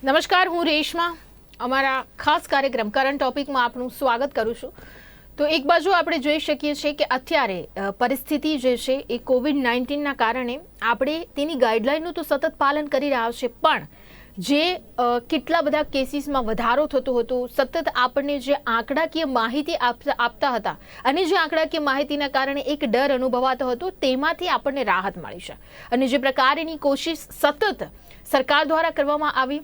નમસ્કાર, હું રેશમા અમારા ખાસ કાર્યક્રમ કરંટ ટોપિકમાં આપનું સ્વાગત કરું છું। તો એક બાજુ આપણે જોઈ શકીએ છીએ કે અત્યારે પરિસ્થિતિ જે છે એ કોવિડ-19ના કારણે આપણે તેની ગાઈડલાઈનનું તો સતત પાલન કરી રહ્યા છે, પણ જે કેટલા બધા કેસીસમાં વધારો થતો હતો, સતત આપણને જે આંકડાકીય માહિતી આપતા હતા અને જે આંકડાકીય માહિતીના કારણે એક ડર અનુભવાતો હતો, તેમાંથી આપણને રાહત મળી છે। અને જે પ્રકારની કોશિશ સતત સરકાર દ્વારા કરવામાં આવી,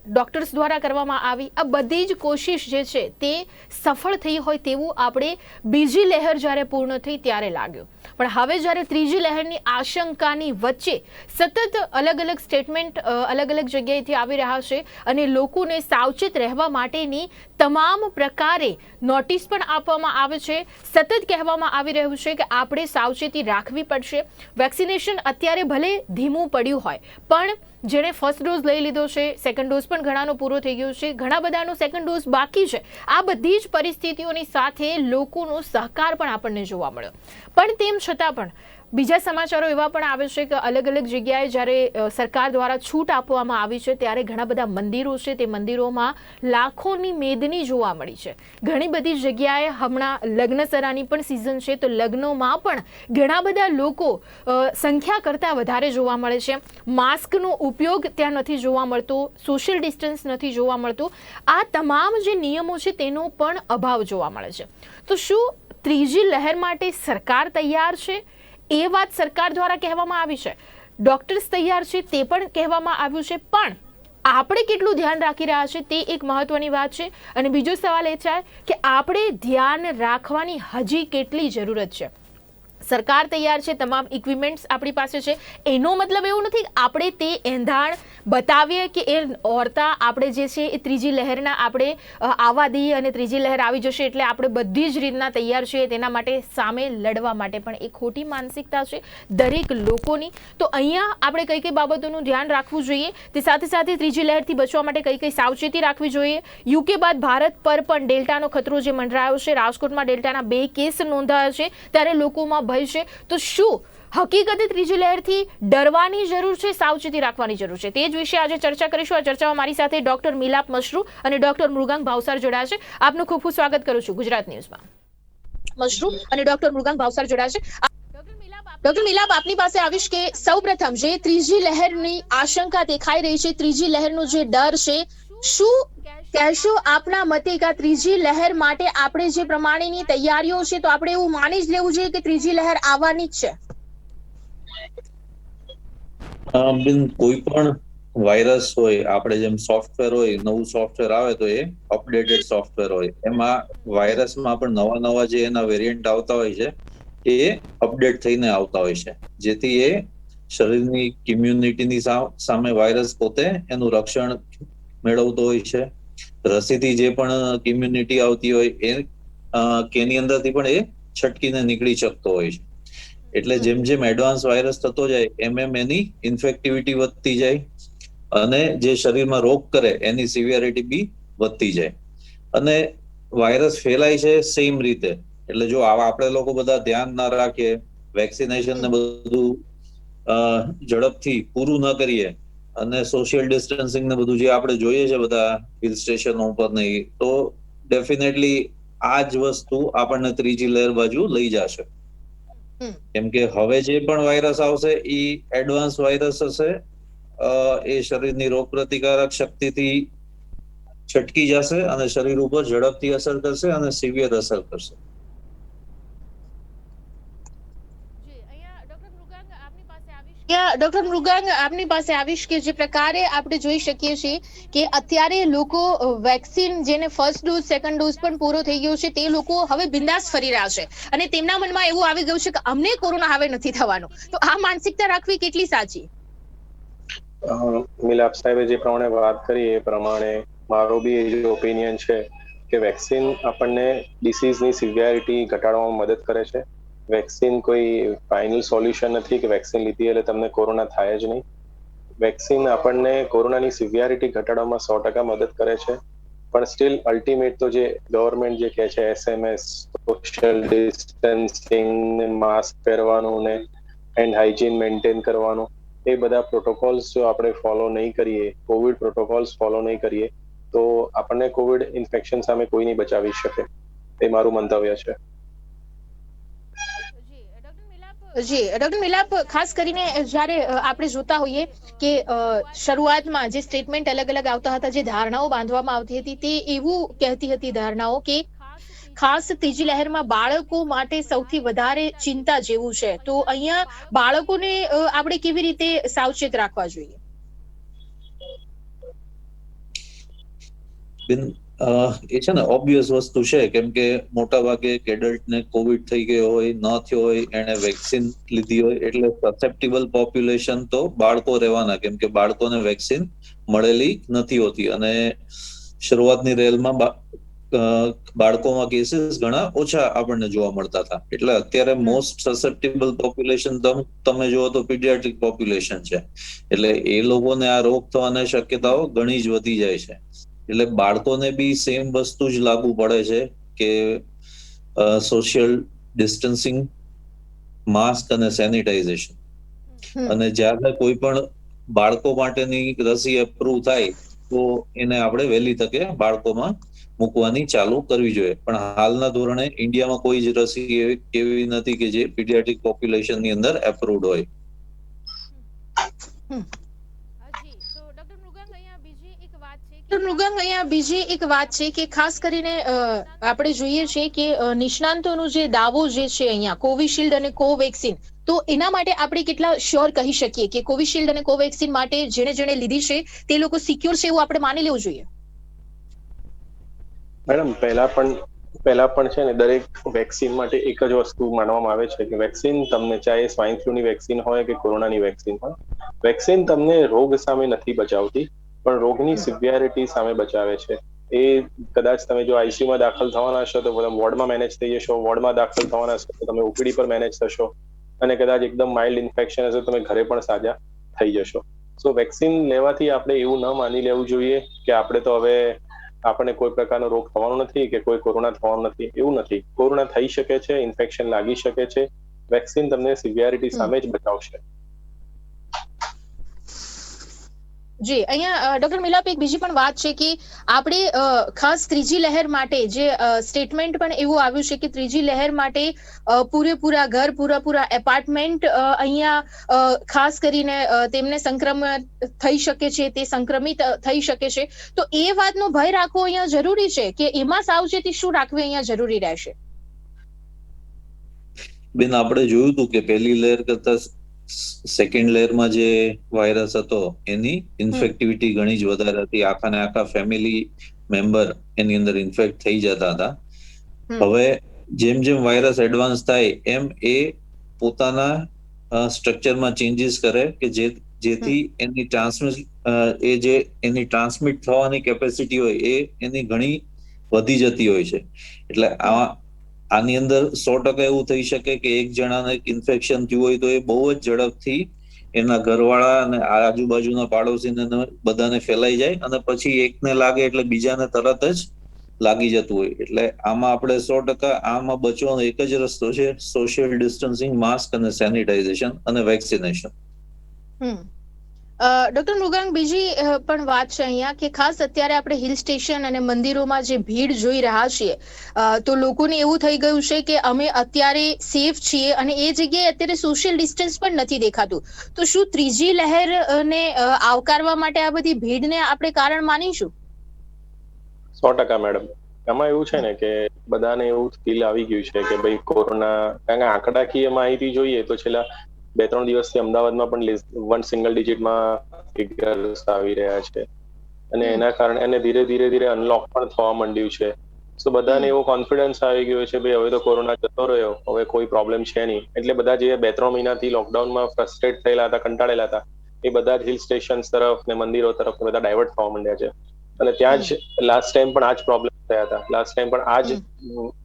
ડોક્ટર્સ દ્વારા કરવામાં આવી, આ બધી જ કોશિશ જે છે તે સફળ થઈ હોય તેવું આપણે બીજી લહેર જ્યારે પૂર્ણ થઈ ત્યારે લાગ્યું। પણ હવે જ્યારે ત્રીજી લહેરની આશંકાની વચ્ચે સતત અલગ અલગ સ્ટેટમેન્ટ અલગ અલગ જગ્યાએથી આવી રહ્યા છે અને લોકોને સાવચેત રહેવા માટેની તમામ પ્રકારે નોટિસ પણ આપવામાં આવે છે। સતત કહેવામાં આવી રહ્યું છે કે આપણે સાવચેતી રાખવી પડશે। વેક્સિનેશન અત્યારે ભલે ધીમું પડ્યું હોય, પણ જેણે ફર્સ્ટ ડોઝ લઈ લીધો છે, સેકન્ડ ડોઝ પણ ઘણાનો પૂરો થઈ ગયો છે, ઘણા બધાનો સેકન્ડ ડોઝ બાકી છે। આ બધી જ પરિસ્થિતિઓની સાથે લોકોનો સહકાર પણ આપણને જોવા મળ્યો, પણ તેમ છતાં પણ બીજા સમાચારો એવા પણ આવે છે કે અલગ અલગ જગ્યાએ જ્યારે સરકાર દ્વારા છૂટ આપવામાં આવી છે ત્યારે ઘણા બધા મંદિરો છે, તે મંદિરોમાં લાખોની મેદની જોવા મળી છે। ઘણી બધી જગ્યાએ હમણાં લગ્નસરાની પણ સિઝન છે, તો લગ્નોમાં પણ ઘણા બધા લોકો સંખ્યા કરતાં વધારે જોવા મળે છે। માસ્કનો ઉપયોગ ત્યાં નથી જોવા મળતો, સોશિયલ ડિસ્ટન્સ નથી જોવા મળતું। આ તમામ જે નિયમો છે તેનો પણ અભાવ જોવા મળે છે। તો શું ત્રીજી લહેર માટે સરકાર તૈયાર છે? એ વાત સરકાર દ્વારા કહેવામાં આવી છે, ડોક્ટર્સ તૈયાર છે તે પણ કહેવામાં આવ્યું છે, પણ આપણે કેટલું ધ્યાન રાખી રહ્યા છે તે એક મહત્વની વાત છે। અને બીજો સવાલ એ છે કે આપણે ધ્યાન રાખવાની હજી કેટલી જરૂરત છે? સરકાર તૈયાર છે, તમામ ઇક્વિપમેન્ટ્સ આપણી પાસે છે, એનો મતલબ એવું નથી કે આપણે તે એંધાણ બતાવીએ કે એ ઓરતા આપણે જે છે એ ત્રીજી લહેરના આપણે આવવા દઈએ અને ત્રીજી લહેર આવી જશે એટલે આપણે બધી જ રીતના તૈયાર છીએ તેના માટે સામે લડવા માટે, પણ એ ખોટી માનસિકતા છે દરેક લોકોની। તો અહીંયા આપણે કઈ કઈ બાબતોનું ધ્યાન રાખવું જોઈએ, તે સાથે સાથે ત્રીજી લહેરથી બચવા માટે કઈ કઈ સાવચેતી રાખવી જોઈએ। યુકે બાદ ભારત પર પણ ડેલ્ટાનો ખતરો જે મંડરાયો છે, રાજકોટમાં ડેલ્ટાના 2 કેસ નોંધાયા છે, ત્યારે લોકોમાં છે। તો શું હકીકતે ત્રીજી લહેરથી ડરવાની જરૂર છે, સાવચેતી રાખવાની જરૂર છે? તે જ વિશે આજે ચર્ચા કરીશું। આ ચર્ચામાં મારી સાથે ડોક્ટર મિલાપ મશરૂ અને ડોક્ટર મૃગાંક ભાવસાર જોડાયા છે। આપનું ખૂબ ખૂબ સ્વાગત કરું છું ગુજરાત ન્યૂઝમાં। મશરૂ અને ડોક્ટર મૃગાંક ભાવસાર જોડાયા છે। ડોક્ટર મિલાપ, આપની પાસે આવીશ કે સૌપ્રથમ જે ત્રીજી લહેરની આશંકા દેખાઈ રહી છે, ત્રીજી લહેરનો જે ડર છે, શું કહેશો આપના મતે કે ત્રીજી લહેર માટે આપણે જે પ્રમાણેની તૈયારીઓ છે તો આપણે એવું માની જ લેવું જોઈએ કે ત્રીજી લહેર આવવાની જ છે? કોઈ પણ વાયરસ હોય, આપણે જેમ સોફ્ટવેર હોય, નવું સોફ્ટવેર આવે તો એ અપડેટેડ સોફ્ટવેર હોય, એમાં વાયરસમાં પણ નવા નવા જે એના વેરિયન્ટ આવતા હોય છે એ અપડેટ થઈને આવતા હોય છે, જેથી એ શરીરની ઇમ્યુનિટીની સામે વાયરસ પોતે એનું રક્ષણ મેળવતો હોય છે। રસીથી જે પણ ઇમ્યુનિટી આવતી હોય એની અંદરથી પણ એ છટકીને નીકળી શકતો હોય છે। એટલે જેમ જેમ એડવાન્સ વાયરસ થતો જાય એમ એમ એની ઇન્ફેક્ટિવિટી વધતી જાય અને જે શરીરમાં રોગ કરે એની સિવિયરિટી બી વધતી જાય અને વાયરસ ફેલાય છે સેમ રીતે। એટલે જો આપણે લોકો બધા ધ્યાન ના રાખીએ, વેક્સિનેશન ને બધું ઝડપથી પૂરું ન કરીએ અને સોશિયલ ડિસ્ટન્સિંગ ને બધું જે આપણે જોઈએ છે બધા હિલ સ્ટેશનો ઉપર નહીં, તો ડેફિનેટલી આ જ વસ્તુ આપણને ત્રીજી લહેર બાજુ લઈ જશે। કેમ કે હવે જે પણ વાયરસ આવશે એ એડવાન્સ વાયરસ હશે, એ શરીરની રોગ પ્રતિકારક શક્તિથી છટકી જશે અને શરીર ઉપર ઝડપથી અસર કરશે અને સિવિયર અસર કરશે। ડોક્ટર મૃગાંક, આપની પાસે આવીશ કે જે પ્રકારે આપણે જોઈ શકીએ છીએ કે અત્યારે લોકો વેક્સિન જેને ફર્સ્ટ ડોઝ સેકન્ડ ડોઝ પણ પૂરો થઈ ગયો છે તે લોકો હવે બિંદાસ ફરી રહ્યા છે અને તેમના મનમાં એવું આવી ગયું છે કે અમને કોરોના હવે નથી થવાનો। તો આ માનસિકતા રાખવી કેટલી સાચી? મિલાપ સાહેબે જે પ્રમાણે વાત કરી એ પ્રમાણે મારો બી એ જ ઓપિનિયન છે કે વેક્સિન આપણને ડિસીઝની સિવિયરિટી ઘટાડવામાં મદદ કરે છે। વેક્સિન કોઈ ફાઇનલ સોલ્યુશન નથી કે વેક્સિન લીધી એટલે તમને કોરોના થાય જ નહીં। વેક્સિન આપણને કોરોનાની સિવિયરિટી ઘટાડવામાં 100% મદદ કરે છે, પણ સ્ટીલ અલ્ટિમેટ તો જે ગવર્મેન્ટ જે કહે છે SMS, સોશિયલ ડિસ્ટન્સિંગ, માસ્ક પહેરવાનું ને હેન્ડ હાઇજીન મેન્ટેન કરવાનું, એ બધા પ્રોટોકોલ્સ જો આપણે ફોલો નહીં કરીએ, કોવિડ પ્રોટોકોલ્સ ફોલો નહીં કરીએ, તો આપણને કોવિડ ઇન્ફેક્શન સામે કોઈ નહીં બચાવી શકે. એ મારું મંતવ્ય છે. જી ડોક્ટર મિલાપ, ખાસ કરીને જ્યારે આપણે જોતા હોઈએ કે શરૂઆતમાં જે સ્ટેટમેન્ટ અલગ અલગ આવતા હતા, જે ધારણાઓ બાંધવામાં આવતી હતી, તે એવું કહેતી હતી ધારણાઓ કે ખાસ ત્રીજી લહેરમાં બાળકો માટે સૌથી વધારે ચિંતા જેવું છે. તો અહીંયા બાળકોને આપણે કેવી રીતે સાવચેત રાખવા જોઈએ? એ છે ને ઓબ્વિયસ વસ્તુ છે, કેમ કે મોટા ભાગે એડલ્ટ ને કોવિડ થઈ ગયો હોય, ન થયો હોય, એને વેક્સિન લીધી હોય, એટલે સસેપ્ટેબલ પોપ્યુલેશન તો બાળકો રહેવાના, કેમ કે બાળકોને વેક્સિન મળેલી નથી હોતી. અને શરૂઆતની રેલમાં બાળકોમાં કેસીસ ઘણા ઓછા આપણને જોવા મળતા હતા. એટલે અત્યારે મોસ્ટ સસેપ્ટેબલ પોપ્યુલેશન તમે જુઓ તો પીડિયાટ્રિક પોપ્યુલેશન છે. એટલે એ લોકોને આ રોગ થવાની શક્યતાઓ ઘણી જ વધી જાય છે. એટલે બાળકોને બી સેમ વસ્તુ જ લાગુ પડે છે કે સોશિયલ ડિસ્ટન્સિંગ, માસ્ક અને સેનિટાઇઝેશન. અને જ્યારે કોઈ પણ બાળકો માટેની રસી એપ્રુવ થાય તો એને આપણે વહેલી તકે બાળકોમાં મૂકવાની ચાલુ કરવી જોઈએ. પણ હાલના ધોરણે ઇન્ડિયામાં કોઈ જ રસી એવી નથી કે જે પીડિયાટ્રિક પોપ્યુલેશનની અંદર એપ્રુવડ હોય. મૃગાંક, અહીંયા બીજી એક વાત છે કે ખાસ કરીને આપણે જોઈએ છીએ કે નિષ્ણાંતોનો જે દાવો જે છે અહીંયા કોવિશિલ્ડ અને કોવેક્સિન, તો એના માટે આપણે કેટલા શ્યોર કહી શકીએ કે કોવિશિલ્ડ અને કોવેક્સિન માટે જેણે લીધી છે તે લોકો સિક્યોર છે એવું આપણે માની લેવું જોઈએ? મેડમ, પહેલા પણ છે ને, દરેક વેક્સિન માટે એક જ વસ્તુ માનવામાં આવે છે કે વેક્સિન તમને, ચાહે સ્વાઇન ફ્લૂની વેક્સિન હોય કે કોરોનાની વેક્સિન હોય, વેક્સિન તમને રોગ સામે નથી બચાવતી, પણ રોગની સિવિયરિટી સામે બચાવે છે. એ કદાચ તમે જો આઈસીયુમાં દાખલ થવાના છો તો વોર્ડમાં મેનેજ થઈ જશો, વોર્ડમાં દાખલ થવાના છો તો તમે ઓપીડી પર મેનેજ થશો, અને કદાચ એકદમ માઇલ્ડ ઇન્ફેક્શન હશે તો તમે ઘરે પણ સાજા થઈ જશો. સો વેક્સિન લેવાથી આપણે એવું ન માની લેવું જોઈએ કે આપણે તો હવે આપણને કોઈ પ્રકારનો રોગ થવાનો નથી કે કોઈ કોરોના થવાનો નથી. એવું નથી. કોરોના થઈ શકે છે, ઇન્ફેક્શન લાગી શકે છે. વેક્સિન તમને સિવિયરિટી સામે જ બચાવશે. જી, અહીંયા ડોક્ટર મિલાપ, એક બીજી પણ વાત છે કે આપણે ખાસ ત્રીજી લહેર માટે જે સ્ટેટમેન્ટ પણ એવું આવ્યું છે કે ત્રીજી લહેર માટે પૂરેપૂરા ઘર, પૂરા એપાર્ટમેન્ટ અહીંયા ખાસ કરીને તેમને સંક્રમણ થઈ શકે છે, તે સંક્રમિત થઈ શકે છે. તો એ વાતનો ભય રાખવો અહીંયા જરૂરી છે કે એમાં સાવચેતી શું રાખવી અહીંયા જરૂરી રહેશે? બેન, આપણે જોયું હતું કે પહેલી લહેર કરતા સેકન્ડ લહેરમાં જે વાયરસ હતો એની ઇન્ફેક્ટિવિટી ઘણી જ વધારે હતી. આખા ફેમિલી મેમ્બર એની અંદર ઇન્ફેક્ટ થઈ જતા હતા. હવે જેમ વાયરસ એડવાન્સ થાય એમ એ પોતાના સ્ટ્રક્ચરમાં ચેન્જીસ કરે કે જેથી એની ટ્રાન્સમિટ થવાની કેપેસિટી હોય એ એની ઘણી વધી જતી હોય છે. એટલે આની અંદર 100% એવું થઈ શકે કે એક જણાને ઇન્ફેક્શન થયું હોય તો એ બહુ જ ઝડપથી એના ઘરવાળા અને આજુબાજુના પાડોશીને બધાને ફેલાઈ જાય, અને પછી એકને લાગે એટલે બીજાને તરત જ લાગી જતું હોય. એટલે આમાં આપણે 100% આમાં બચવાનો એક જ રસ્તો છે, સોશિયલ ડિસ્ટન્સિંગ, માસ્ક અને સેનિટાઇઝેશન અને વેક્સિનેશન. ડોક્ટર મૃગાંક, બીજી પણ વાત છે અહીંયા કે ખાસ અત્યારે આપણે હિલ સ્ટેશન અને મંદિરોમાં જે ભીડ જોઈ રહ્યા છીએ, તો લોકોને એવું થઈ ગયું છે કે અમે અત્યારે સેફ છીએ અને એ જગ્યાએ અત્યારે સોશિયલ ડિસ્ટન્સ પણ નથી દેખાતું. તો શું ત્રીજી લહેરને આવકારવા માટે આ બધી ભીડને આપણે કારણ માનીશું? 100% મેડમ. એમાં એવું છે ને કે બધાને એવું ફીલ આવી ગયું છે કે ભાઈ કોરોના, કારણ કે આંકડાકીય માહિતી જોઈએ તો છેલ્લા 2-3 દિવસથી અમદાવાદમાં પણ સિંગલ ડિજિટમાં ફિગર્સ આવી રહ્યા છે, અને એના કારણે એને ધીરે અનલોક પણ થવા માંડ્યું છે. સો બધાને એવો કોન્ફિડન્સ આવી ગયો છે ભાઈ હવે તો કોરોના જતો રહ્યો, હવે કોઈ પ્રોબ્લેમ છે નહીં. એટલે બધા જે 2-3 મહિનાથી લોકડાઉનમાં ફ્રસ્ટ્રેટ થયેલા હતા, કંટાળેલા હતા, એ બધા જ હિલ સ્ટેશન તરફ ને મંદિરો તરફ બધા ડાયવર્ટ થવા માંડ્યા છે. અને ત્યાં જ લાસ્ટ ટાઈમ પણ આ જ પ્રોબ્લેમ થયા હતા. લાસ્ટ ટાઈમ પણ આ જ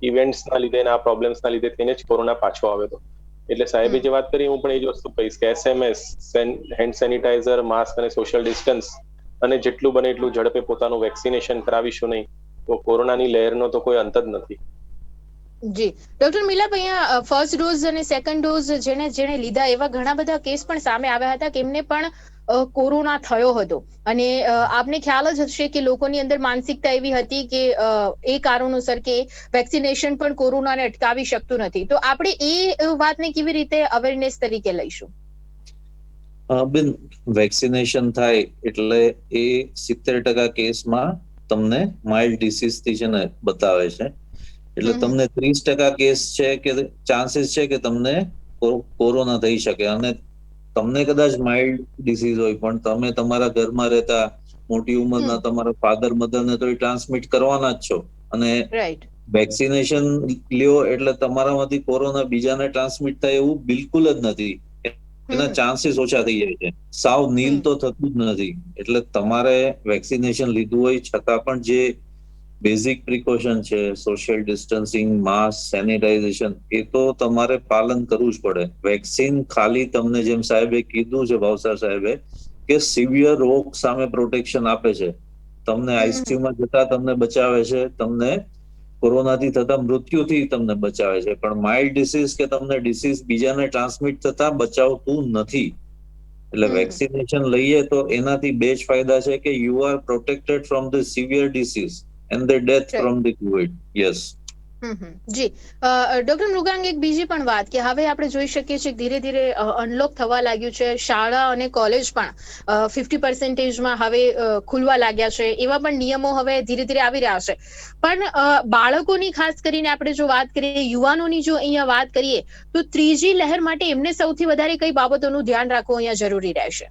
ઇવેન્ટ્સના લીધે, આ પ્રોબ્લેમ્સના લીધે થઈને જ કોરોના પાછો આવ્યો હતો. એટલે સાહેબે જે વાત કરી, હું પણ એ જ વસ્તુ કહીશ કે SMS, હેન્ડ સેનિટાઈઝર, માસ્ક અને સોશિયલ ડિસ્ટન્સ, અને જેટલું બને એટલું ઝડપે પોતાનું વેક્સિનેશન કરાવીશું નહીં તો કોરોનાની લહેરનો તો કોઈ અંત જ નથી. જી ડોક્ટર મિલાપ, અહીંયા ફર્સ્ટ ડોઝ અને સેકન્ડ ડોઝ જેણે લીધા એવા ઘણા બધા કેસ પણ સામે આવ્યા હતા કે એમને પણ કોરોના થયો હતો. અને આપને ખ્યાલ જ હશે કે લોકોની અંદર માનસિકતા એવી હતી કે એ કારણોસર કે વેક્સિનેશન પણ કોરોનાને અટકાવી શકતું નથી. તો આપણે એ વાતને કેવી રીતે અવેરનેસ તરીકે લઈશું? બેન, વેક્સિનેશન થાય એટલે એ 70% કેસમાં તમને માઇલ્ડ ડિસીઝ થી છે ને બતાવે છે. એટલે તમને 30% કેસ છે કે ચાન્સીસ છે કે તમને કોરોના થઈ શકે, અને તમને કદાચ માઇલ્ડ ડિસીઝ હોય પણ તમે તમારા ઘરમાં રહેતા મોટી ઉંમરના તમારા ફાધર મધર ને તો એ ટ્રાન્સમિટ કરવાના જ છો. અને રાઈટ. વેક્સિનેશન લ્યો એટલે તમારામાંથી કોરોના બીજાને ટ્રાન્સમિટ થાય એવું બિલકુલ જ નથી. એના ચાન્સીસ ઓછા થઈ જાય છે, સાવ નીલ તો થતું જ નથી. એટલે તમારે વેક્સિનેશન લીધું હોય છતાં પણ જે બેઝિક પ્રિકોશન છે, સોશિયલ ડિસ્ટન્સિંગ, માસ્ક, સેનિટાઇઝેશન, એ તો તમારે પાલન કરવું જ પડે. વેક્સિન ખાલી તમને, જેમ સાહેબે કીધું છે, ભાવસાર સાહેબે, કે સિવિયર રોગ સામે પ્રોટેક્શન આપે છે. તમને આઈસીયુમાં જતા તમને બચાવે છે, તમને કોરોનાથી થતા મૃત્યુથી તમને બચાવે છે, પણ માઇલ્ડ ડિસીઝ કે તમને ડિસીઝ બીજાને ટ્રાન્સમિટ થતા બચાવતું નથી. એટલે વેક્સિનેશન લઈએ તો એનાથી બે જ ફાયદા છે કે you are protected from the severe disease and the death from the COVID. Yes. જી ડોક્ટર મૃગાંગ, એક બીજી પણ વાત કે હવે આપણે જોઈ શકીએ છીએ ધીરે ધીરે અનલોક થવા લાગ્યું છે. શાળા અને કોલેજ પણ 50%માં હવે ખુલવા લાગ્યા છે. એવા પણ નિયમો હવે ધીરે ધીરે આવી રહ્યા છે. પણ બાળકોની ખાસ કરીને આપણે જો વાત કરીએ, યુવાનોની જો અહીંયા વાત કરીએ, તો ત્રીજી લહેર માટે એમને સૌથી વધારે કઈ બાબતોનું ધ્યાન રાખવું અહીંયા જરૂરી રહેશે?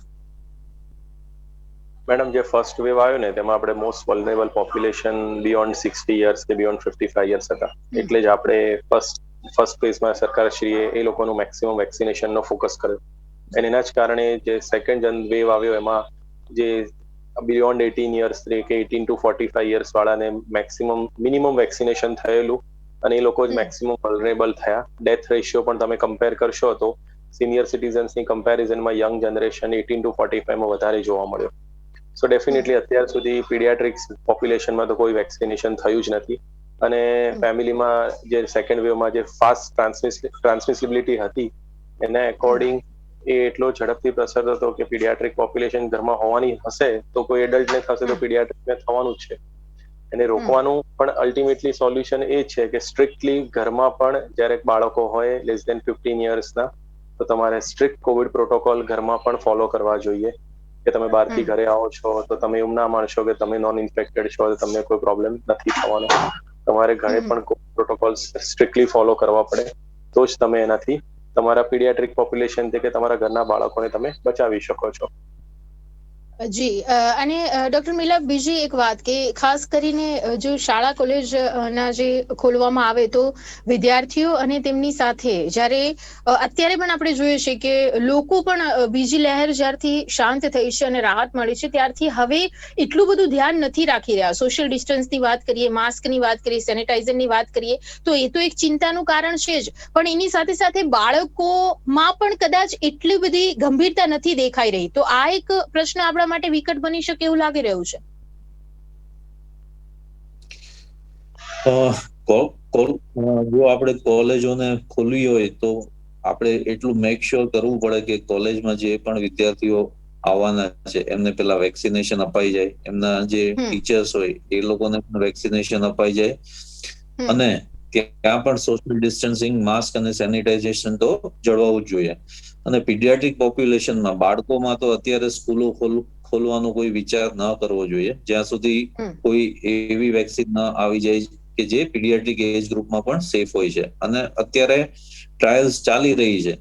મેડમ, જે ફર્સ્ટ વેવ આવ્યો ને તેમાં આપણે most vulnerable population beyond 60 years કે બિયોન્ડ 55 યર્સ હતા. એટલે જ આપણે ફર્સ્ટ ફેઝમાં સરકારશ્રીએ એ લોકોનું મેક્સિમમ વેક્સિનેશનનો ફોકસ કર્યો. અને એના જ કારણે જે સેકન્ડ વેવ આવ્યો એમાં જે બિયોન્ડ 18 યર્સ કે 18 to 45 યર્સ વાળાને મિનિમમ વેક્સિનેશન થયેલું, અને એ લોકો જ મેક્સિમમ વલ્નરેબલ થયા. ડેથ રેશિયો પણ તમે કમ્પેર કરશો તો સિનિયર સિટીઝન્સની કમ્પેરિઝનમાં યંગ જનરેશન 18 to 45માં વધારે જોવા મળ્યો. સો ડેફિનેટલી અત્યાર સુધી પીડિયાટ્રિક્સ પોપ્યુલેશનમાં તો કોઈ વેક્સિનેશન થયું જ નથી. અને ફેમિલીમાં જે સેકન્ડ વેવમાં જે ફાસ્ટ ટ્રાન્સમિસિબિલિટી હતી એના એકોર્ડિંગ એ એટલો ઝડપથી પ્રસરતો હતો કે પીડિયાટ્રિક પોપ્યુલેશન ઘરમાં હોવાની હશે તો કોઈ એડલ્ટને થશે તો પીડિયાટ્રિકને થવાનું જ છે. એને રોકવાનું પણ અલ્ટિમેટલી સોલ્યુશન એ છે કે સ્ટ્રિક્ટલી ઘરમાં પણ જ્યારે બાળકો હોય લેસ દેન 15 યર્સના, તો તમારે સ્ટ્રિક્ટ કોવિડ પ્રોટોકોલ ઘરમાં પણ ફોલો કરવા જોઈએ. કે તમે બહારથી ઘરે આવો છો તો તમે એવું ના માનશો કે તમે નોન ઇન્ફેક્ટેડ છો, તમને કોઈ પ્રોબ્લેમ નથી થવાનો. તમારે ઘરે પણ પ્રોટોકોલ સ્ટ્રિક્ટલી ફોલો કરવા પડે, તો જ તમે એનાથી તમારા પીડિયાટ્રિક પોપ્યુલેશન કે તમારા ઘરના બાળકોને તમે બચાવી શકો છો. જી અને ડોક્ટર મિલા, બીજી એક વાત કે ખાસ કરીને જો શાળા કોલેજ ના જે ખોલવામાં આવે તો વિદ્યાર્થીઓ અને તેમની સાથે જ્યારે અત્યારે પણ આપણે જોઈએ છીએ કે લોકો પણ બીજી લહેર જ્યારથી શાંત થઈ છે અને રાહત મળી છે ત્યારથી હવે એટલું બધું ધ્યાન નથી રાખી રહ્યા. સોશિયલ ડિસ્ટન્સની વાત કરીએ, માસ્કની વાત કરીએ, સેનિટાઇઝરની વાત કરીએ, તો એ તો એક ચિંતાનું કારણ છે જ, પણ એની સાથે સાથે બાળકોમાં પણ કદાચ એટલી બધી ગંભીરતા નથી દેખાઈ રહી. તો આ એક પ્રશ્ન આપણા માટે વિકટ બની શકે એવું લાગી રહ્યું છે. જો આપણે કોલેજોને ખોલવી હોય તો આપણે એટલું મેક શ્યોર કરવું પડે કે કોલેજમાં જે પણ વિદ્યાર્થીઓ આવવાના છે એમને પેલા વેક્સિનેશન અપાઈ જાય. એમના જે ટીચર્સ હોય એ લોકોને પણ વેક્સિનેશન અપાઈ જાય. અને ત્યાં પણ સોશિયલ ડિસ્ટન્સિંગ, માસ્ક અને સેનિટાઇઝેશન તો જળવાવું જ જોઈએ. અને પીડિયાટ્રિક પોપ્યુલેશનમાં, બાળકોમાં તો અત્યારે સ્કૂલો ખોલવાનો કોઈ વિચાર ન કરવો જોઈએ જ્યાં સુધી કોઈ એવી વેક્સિન ન આવી જાય કે જે પીડિયાટ્રિક એજ ગ્રુપમાં પણ સેફ હોય છે. અને અત્યારે ટ્રાયલ્સ ચાલી રહી છે.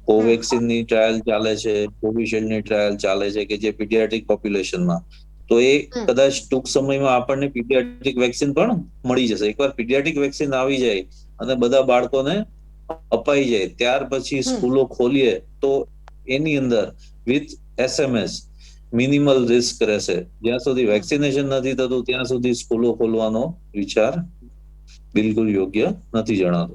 કોવેક્સિનની ટ્રાયલ ચાલે છે, કોવિશિલ્ડની ટ્રાયલ ચાલે છે કે જે પીડિયાટ્રિક પોપ્યુલેશનમાં, તો એ કદાચ ટૂંક સમયમાં આપણને પીડિયાટ્રિક વેક્સિન પણ મળી જશે. એકવાર પીડિયાટ્રિક વેક્સિન આવી જાય અને બધા બાળકોને અપાઈ જાય ત્યાર પછી સ્કૂલો ખોલીએ તો એની અંદર વિથ SMS મિનિમલ રિસ્ક રહેશે. જ્યાં સુધી વેક્સિનેશન નથી થતું ત્યાં સુધી સ્કૂલો ખોલવાનો વિચાર બિલકુલ યોગ્ય નથી જણાતો.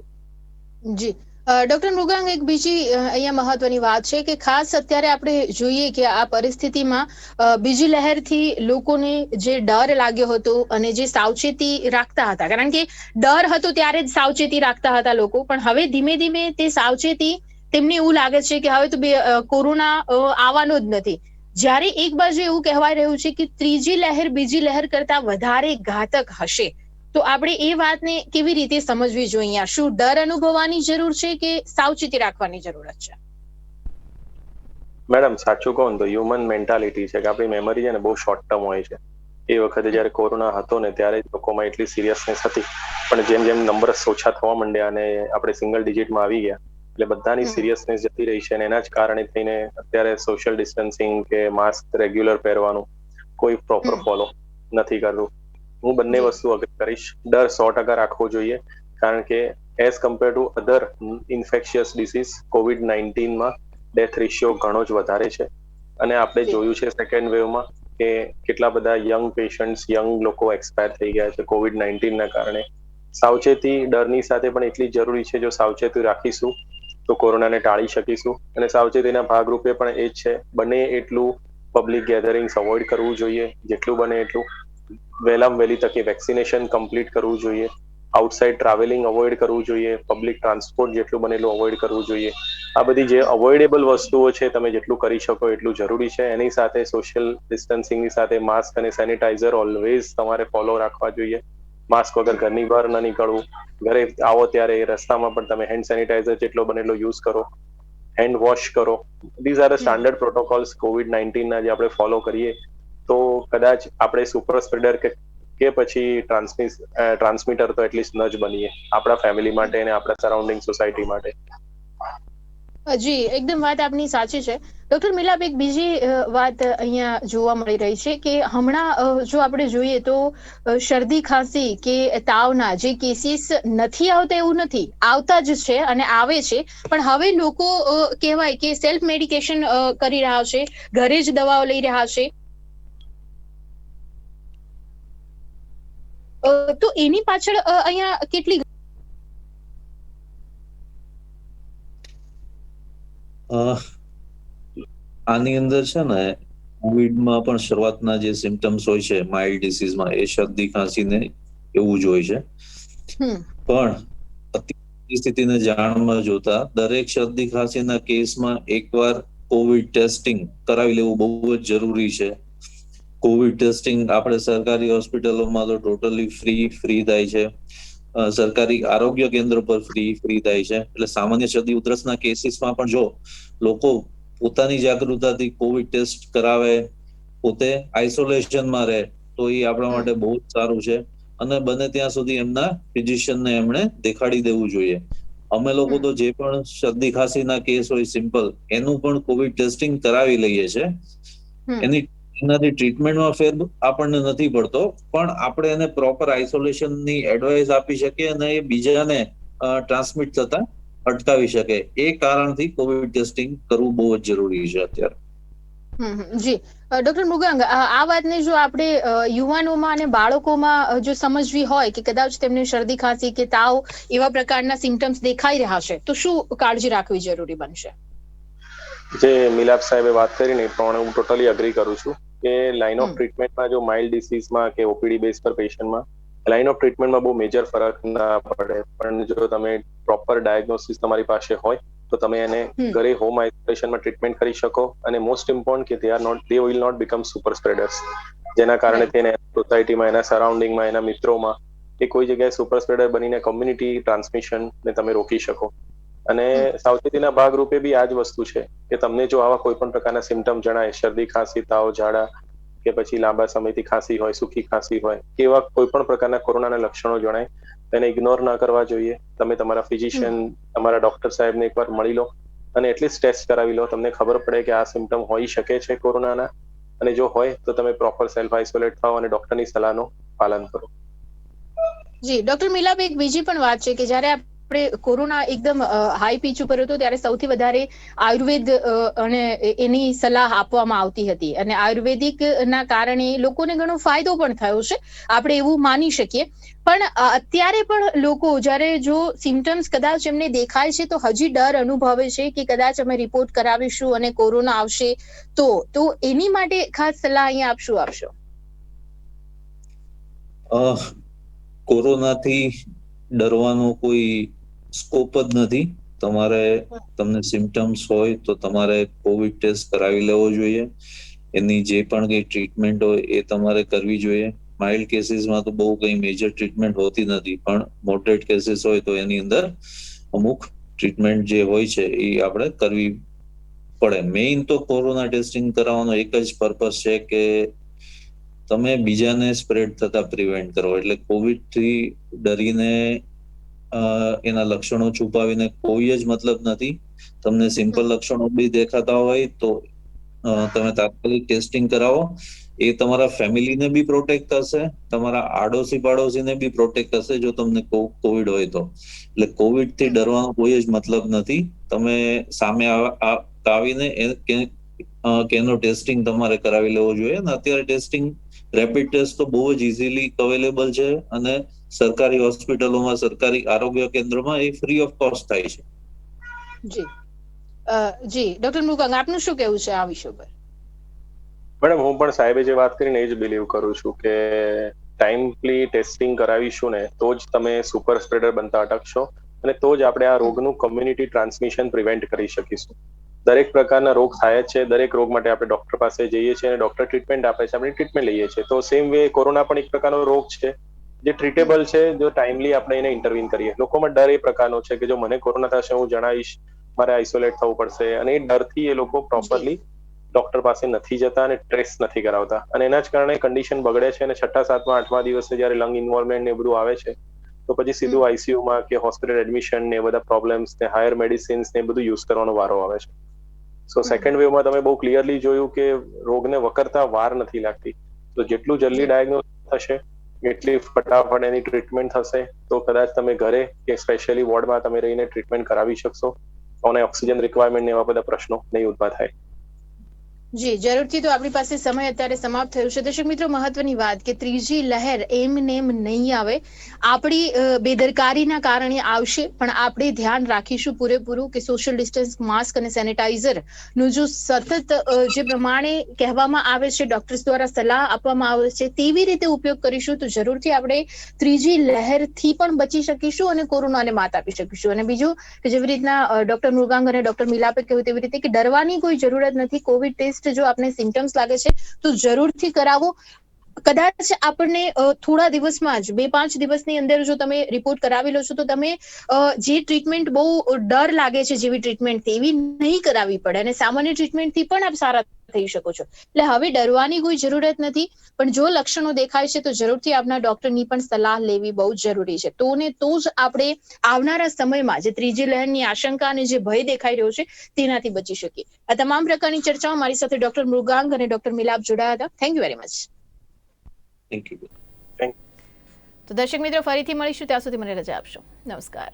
જી ડોક્ટર મૃગાંક, એક બીજી અહીંયા મહત્વની વાત છે કે ખાસ અત્યારે આપણે જોઈએ કે આ પરિસ્થિતિમાં બીજી લહેરથી લોકોને જે ડર લાગ્યો હતો અને જે સાવચેતી રાખતા હતા, કારણ કે ડર હતો ત્યારે જ સાવચેતી રાખતા હતા લોકો, પણ હવે ધીમે ધીમે તે સાવચેતી તેમને એવું લાગે છે કે હવે તો કોરોના આવવાનો જ નથી. જ્યારે એક બાજુ એવું કહેવાય રહ્યું છે કે ત્રીજી લહેર બીજી લહેર કરતા વધારે ઘાતક હશે, તો આપણે એ વાતને કેવી રીતે સમજવી જોઈએ? શું ડર અનુભવવાની જરૂર છે કે સાવચેતી રાખવાની જરૂરત છે? મેડમ, સાચું કહું તો હ્યુમન મેન્ટાલિટી છે કે આપણી મેમરી છે ને બહુ શોર્ટ ટર્મ હોય છે. એ વખતે જયારે કોરોના હતો ને ત્યારે જ લોકોમાં એટલી સિરિયસનેસ હતી, પણ જેમ જેમ નંબર્સ ઓછા થવા માંડ્યા અને આપણે સિંગલ ડિજિટમાં આવી ગયા એટલે બધાની સિરિયસનેસ જતી રહી છે અને એના જ કારણે થઈને અત્યારે સોશિયલ ડિસ્ટન્સિંગ કે માસ્ક રેગ્યુલર પહેરવાનું કોઈ પ્રોપર ફોલો નથી કરતું. હું બંને જી. વસ્તુ અગ્રી કરીશ. ડર 100% રાખવો જોઈએ, કારણ કે as compare to other infectious disease COVID-19માં ડેથ રેશિયો ઘણો જ વધારે છે. અને આપણે જી. જોયું છે સેકન્ડ વેવમાં કે કેટલા બધા યંગ પેશન્ટ્સ, યંગ લોકો એક્સપાયર થઈ ગયા છે COVID-19ના કારણે. સાવચેતી ડરની સાથે પણ એટલી જરૂરી છે. જો સાવચેતી રાખીશું તો કોરોનાને ટાળી શકીશું. અને સાવચેતીના ભાગરૂપે પણ એ જ છે, બને એટલું પબ્લિક ગેધરિંગ્સ અવોઇડ કરવું જોઈએ. જેટલું બને એટલું વહેલામાં વહેલી તકે વેક્સિનેશન કમ્પ્લીટ કરવું જોઈએ. આઉટસાઇડ ટ્રાવેલિંગ અવોઇડ કરવું જોઈએ. પબ્લિક ટ્રાન્સપોર્ટ જેટલું બને એટલું અવોઇડ કરવું જોઈએ. આ બધી જે અવોઇડેબલ વસ્તુઓ છે તમે જેટલું કરી શકો એટલું જરૂરી છે. એની સાથે સોશિયલ ડિસ્ટન્સિંગની સાથે માસ્ક અને સેનિટાઈઝર ઓલવેઝ તમારે ફોલો રાખવા જોઈએ. માસ્ક વગર ઘરની બહાર ન નીકળવું. ઘરે આવો ત્યારે રસ્તામાં પણ તમે હેન્ડ સેનિટાઈઝર જેટલો બને એટલો યુઝ કરો. હેન્ડ વોશ કરો. ધીઝ આર સ્ટાન્ડર્ડ પ્રોટોકોલ્સ COVID-19ના જે આપણે ફોલો કરીએ તો કદાચ આપણે સુપર સ્પ્રેડર કે પછી ટ્રાન્સમીટર તો એટલીસ્ટ ન જ બનીએ, આપણા ફેમિલી માટે અને આપણા સરાઉન્ડિંગ સોસાયટી માટે. જી, એકદમ વાત આપની સાચી છે. ડોક્ટર મિલાપ, એક બીજી વાત અહીંયા જોવા મળી રહી છે કે હમણાં જો આપણે જોઈએ તો શરદી ખાંસી કે તાવના જે કેસીસ નથી આવતા એવું નથી, આવતા જ છે અને આવે છે, પણ હવે લોકો કહેવાય કે સેલ્ફ મેડિકેશન કરી રહ્યા છે, ઘરે જ દવાઓ લઈ રહ્યા છે. તો એની પાછળ અહીંયા કેટલી આની અંદર છે ને કોવિડમાં પણ શરૂઆતના જે સિમ્ટમ્સ હોય છે માઇલ્ડ ડિસીઝમાં, એ શરદી ખાંસીને એવું જ હોય છે. પણ પરિસ્થિતિને જાણમાં જોતા દરેક શરદી ખાંસીના કેસમાં એકવાર કોવિડ ટેસ્ટિંગ કરાવી લેવું બહુ જ જરૂરી છે. કોવિડ ટેસ્ટિંગ આપણે સરકારી હોસ્પિટલોમાં તો ટોટલી ફ્રી થાય છે. સરકારી આરોગ્ય કેન્દ્ર પર ફ્રી થાય છે. એટલે સામાન્ય શરદી ઉધરસના કેસીસમાં પણ જો લોકો પોતાની જાગૃતતાથી કોવિડ ટેસ્ટ કરાવે, પોતે આઇસોલેશનમાં રહે, તો એ આપણા માટે બહુ જ સારું છે. અને બને ત્યાં સુધી એમના ફિઝિશિયનને એમણે દેખાડી દેવું જોઈએ. અમે લોકો તો જે પણ શરદી ખાંસીના કેસ હોય સિમ્પલ, એનું પણ કોવિડ ટેસ્ટિંગ કરાવી લઈએ છે. એનાથી ટ્રીટમેન્ટમાં ફેર આપણને નથી પડતો, પણ આપણે એને પ્રોપર આઇસોલેશનની એડવાઇસ આપી શકીએ અને એ બીજાને ટ્રાન્સમિટ થતા અટકાવી શકે. એ કારણથી કોવિડ ટેસ્ટિંગ કરવું બહુ જ જરૂરી છે અત્યારે. જી, ડોક્ટર મૃગાંક, આ વાતને જો આપણે યુવાનોમાં અને બાળકોમાં જો સમજવી હોય કે કદાચ તેમને શરદી ખાંસી કે તાવ એવા પ્રકારના સિમ્ટમ્સ દેખાઈ રહ્યા છે, તો શું કાળજી રાખવી જરૂરી બનશે? જે મિલાપ સાહેબે વાત કરી ને પણ હું ટોટલી અગ્રી કરું છું કે લાઇન ઓફ ટ્રીટમેન્ટમાં જો માઇલ્ડ ડિસીઝમાં કે ઓપીડી બેઝ પર પેશન્ટમાં લાઇન ઓફ ટ્રીટમેન્ટમાં બહુ મેજર ફરક ના પડે, પણ જો તમે પ્રોપર ડાયગ્નોસિસ તમારી પાસે હોય તો તમે એને ઘરે હોમ આઇસોલેશનમાં ટ્રીટમેન્ટ કરી શકો. અને મોસ્ટ ઇમ્પોર્ટન્ટ કે they will not become super spreaders, જેના કારણે તેને સોસાયટીમાં, એના સરાઉન્ડિંગમાં, એના મિત્રોમાં કે કોઈ જગ્યાએ સુપર સ્પ્રેડર બનીને કોમ્યુનિટી ટ્રાન્સમિશન ને તમે રોકી શકો. અને સાવચેતીના ભાગરૂપે બી આ જ વસ્તુ છે કે તમને જો આવા કોઈ પણ પ્રકારના સિમ્ટમ જણાય, શરદી ખાંસી તાવ ઝાડા કે પછી લાંબા સમયથી ખાંસી હોય, સૂકી ખાંસી હોય કે એવા કોઈ પણ પ્રકારના કોરોનાના લક્ષણો જણાય, તેને ઇગ્નોર ના કરવા જોઈએ. તમે તમારા ફિઝિશિયન, તમારા ડોક્ટર સાહેબને એકવાર મળી લો અને એટલીસ્ટ ટેસ્ટ કરાવી લો. તમને ખબર પડે કે આ સિમ્ટમ હોઈ શકે છે કોરોનાના, અને જો હોય તો તમે પ્રોપર સેલ્ફ આઇસોલેટ થાઓ અને ડોક્ટરની સલાહનું પાલન કરો. જી, ડોક્ટર મિલાપ, એક બીજી પણ વાત છે કે જ્યારે આપણે કોરોના એકદમ હાઈ પીચ ઉપર હતો ત્યારે સૌથી વધારે આયુર્વેદ અને એની સલાહ આપવામાં આવતી હતી અને આયુર્વેદિક ના કારણે લોકોને ઘણો ફાયદો પણ થયો છે, આપણે એવું માની શકીએ. પણ અત્યારે પણ લોકો જ્યારે જો સિમ્ટમ્સ કદાચ એમને દેખાય છે તો હજી ડર અનુભવે છે કે કદાચ અમે રિપોર્ટ કરાવીશું અને કોરોના આવશે તો એની માટે ખાસ સલાહ અહીંયા આપ શું આપશો? કોરોનાથી ડરવાનો કોઈ સ્કોપ જ નથી. તમને સિમ્ટમ્સ હોય તો તમારે કોવિડ ટેસ્ટ કરાવી લેવો જોઈએ. એની જે પણ કઈ ટ્રીટમેન્ટ હોય એ તમારે કરવી જોઈએ. માઇલ્ડ કેસીસમાં તો બહુ કઈ મેજર ટ્રીટમેન્ટ હોતી નથી, પણ મોડરેટ કેસીસ હોય તો એની અંદર અમુક ટ્રીટમેન્ટ જે હોય છે એ આપણે કરવી પડે. મેઇન તો કોરોના ટેસ્ટિંગ કરાવવાનો એક જ પર્પસ છે કે તમે બીજાને સ્પ્રેડ થતા પ્રિવેન્ટ કરો. એટલે કોવિડ થી ડરીને એના લક્ષણો છુપાવીને કોઈ જ મતલબ નથી. તમને સિમ્પલ લક્ષણો બી દેખાતા હોય તો તમે તાત્કાલિક ટેસ્ટિંગ કરાવો. એ તમારા ફેમિલીને બી પ્રોટેક્ટ કરશે, તમારા આડોશી પાડોશીને બી પ્રોટેક્ટ કરશે જો તમને કોવિડ હોય તો. એટલે કોવિડ થી ડરવાનો કોઈ જ મતલબ નથી. તમે સામે આવીને કેનો ટેસ્ટિંગ તમારે કરાવી લેવો જોઈએ. અને અત્યારે ટેસ્ટિંગ રેપિડ ટેસ્ટ તો બહુ જ ઇઝીલી અવેલેબલ છે અને સરકારી હોસ્પિટલોમાં, સરકારી આરોગ્ય કેન્દ્રોમાં એ ફ્રી ઓફ કોસ્ટ થાય છે. જી ડોક્ટર મૃગાંક, આપનું શું કહેવું છે આ વિષય પર? મેડમ, હું પણ સાહેબે જે વાત કરીને એ જ બિલીવ કરું છું કે ટાઈમલી ટેસ્ટિંગ કરાવીશું ને તો જ તમે સુપર સ્પ્રેડર બનતા અટકશો અને તો જ આપણે આ રોગનું કમ્યુનિટી ટ્રાન્સમિશન પ્રિવેન્ટ કરી શકીશું. દરેક પ્રકારના રોગ થાય જ છે, દરેક રોગ માટે આપણે ડોક્ટર પાસે જઈએ છીએ અને ડોક્ટર ટ્રીટમેન્ટ આપે છે, આપણે ટ્રીટમેન્ટ લઈએ છીએ. તો સેમ વે કોરોના પણ એક પ્રકારનો રોગ છે જે ટ્રીટેબલ છે, જો ટાઈમલી આપણે એને ઇન્ટરવીન કરીએ. લોકોમાં ડર એ પ્રકારનો છે કે જો મને કોરોના થશે, હું જણાવીશ, મારે આઇસોલેટ થવું પડશે, અને એ ડરથી એ લોકો પ્રોપરલી ડોક્ટર પાસે નથી જતા અને ટ્રેસ નથી કરાવતા અને એના જ કારણે કન્ડિશન બગડે છે. અને 6, 7, 8મા દિવસે જ્યારે લંગ ઇન્વોલ્વમેન્ટ ને બધું આવે છે તો પછી સીધું આઈસીયુમાં કે હોસ્પિટલ એડમિશન ને બધા પ્રોબ્લેમ્સ ને હાયર મેડિસિન્સ ને બધું યુઝ કરવાનો વારો આવે છે. સો સેકન્ડ વેવમાં તમે બહુ ક્લિયરલી જોયું કે રોગને વકરતા વાર નથી લાગતી. તો જેટલું જલ્દી ડાયગ્નોસ થશે એટલી ફટાફટ એની ટ્રીટમેન્ટ થશે. તો કદાચ તમે ઘરે કે સ્પેશિયલી વોર્ડમાં તમે રહીને ટ્રીટમેન્ટ કરાવી શકશો અને ઓક્સિજન રિક્વાયરમેન્ટ એવા બધા પ્રશ્નો નહીં ઉભા થાય. જી જરૂરથી. તો આપણી પાસે સમય અત્યારે સમાપ્ત થયો છે. દર્શક મિત્રો, મહત્વની વાત કે ત્રીજી લહેર એમ નેમ નહીં આવે, આપણી બેદરકારીના કારણે આવશે, પણ આપણે ધ્યાન રાખીશું પૂરેપૂરું કે સોશિયલ ડિસ્ટન્સ, માસ્ક અને સેનિટાઈઝર નું જો સતત જે પ્રમાણે કહેવામાં આવે છે, ડોક્ટર્સ દ્વારા સલાહ આપવામાં આવે છે, તેવી રીતે ઉપયોગ કરીશું તો જરૂરથી આપણે ત્રીજી લહેરથી પણ બચી શકીશું અને કોરોનાને માત આપી શકીશું. અને બીજું કે જેવી રીતના ડોક્ટર મૃગાંક અને ડોક્ટર મિલાપે કહ્યું તેવી રીતે કે ડરવાની કોઈ જરૂરત નથી. કોવિડ ટેસ્ટ જો આપને સિમ્ટમ્સ લાગે છે તો જરૂરથી કરાવો. કદાચ આપણને થોડા દિવસમાં જ 2-5 દિવસની અંદર જો તમે રિપોર્ટ કરાવી લો છો તો તમે જે ટ્રીટમેન્ટ બહુ ડર લાગે છે જેવી ટ્રીટમેન્ટ તેવી નહીં કરાવવી પડે અને સામાન્ય ટ્રીટમેન્ટથી પણ આપ સારા થઈ શકો છો. એટલે હવે ડરવાની કોઈ જરૂરત નથી. પણ જો લક્ષણો દેખાય છે તો જરૂરથી આપના ડોક્ટરની પણ સલાહ લેવી બહુ જ જરૂરી છે. તો જ આપણે આવનારા સમયમાં જે ત્રીજી લહેરની આશંકા અને જે ભય દેખાઈ રહ્યો છે તેનાથી બચી શકીએ. આ તમામ પ્રકારની ચર્ચાઓ મારી સાથે ડોક્ટર મૃગાંક અને ડોક્ટર મિલાપ જોડાયા હતા. Thank you very much. Thank you. તો દર્શક મિત્રો, ફરીથી મળીશું. ત્યાં સુધી મને રજા આપશો. નમસ્કાર.